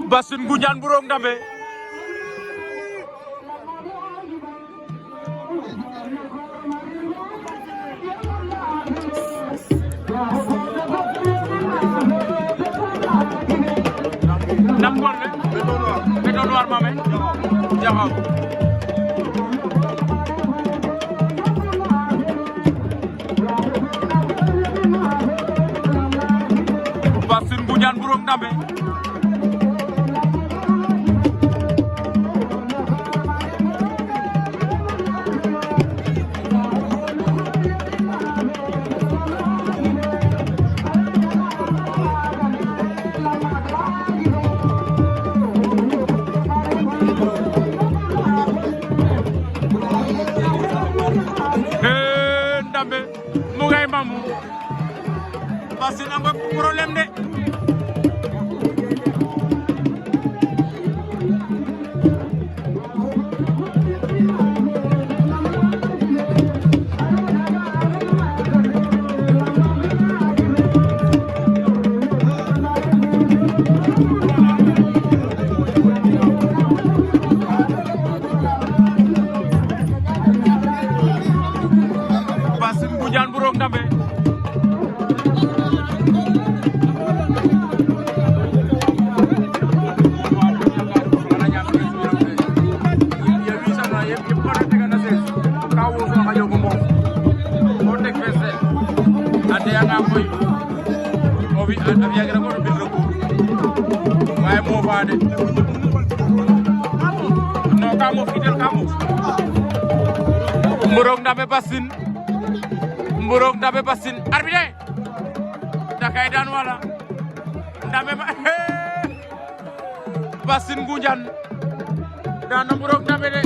Bassine Ngoundiane Mburok Ndambe nam gon le béton noir mame jaxaw Bassine Ngoundiane Mburok Ndambe Ndambe mu ngay mamu Bassine am nga problème de Bassine Ngoundiane Mburok Ndambe anga koy o fi a fiyagira ko bil rek waye mo faade no ka mo fidel ka mo Mburok Ndambe Bassine Mburok Ndambe Bassine arbitre da kay daan wala Ndambe ba Bassine Ngoundiane daan na Mburok Ndambe de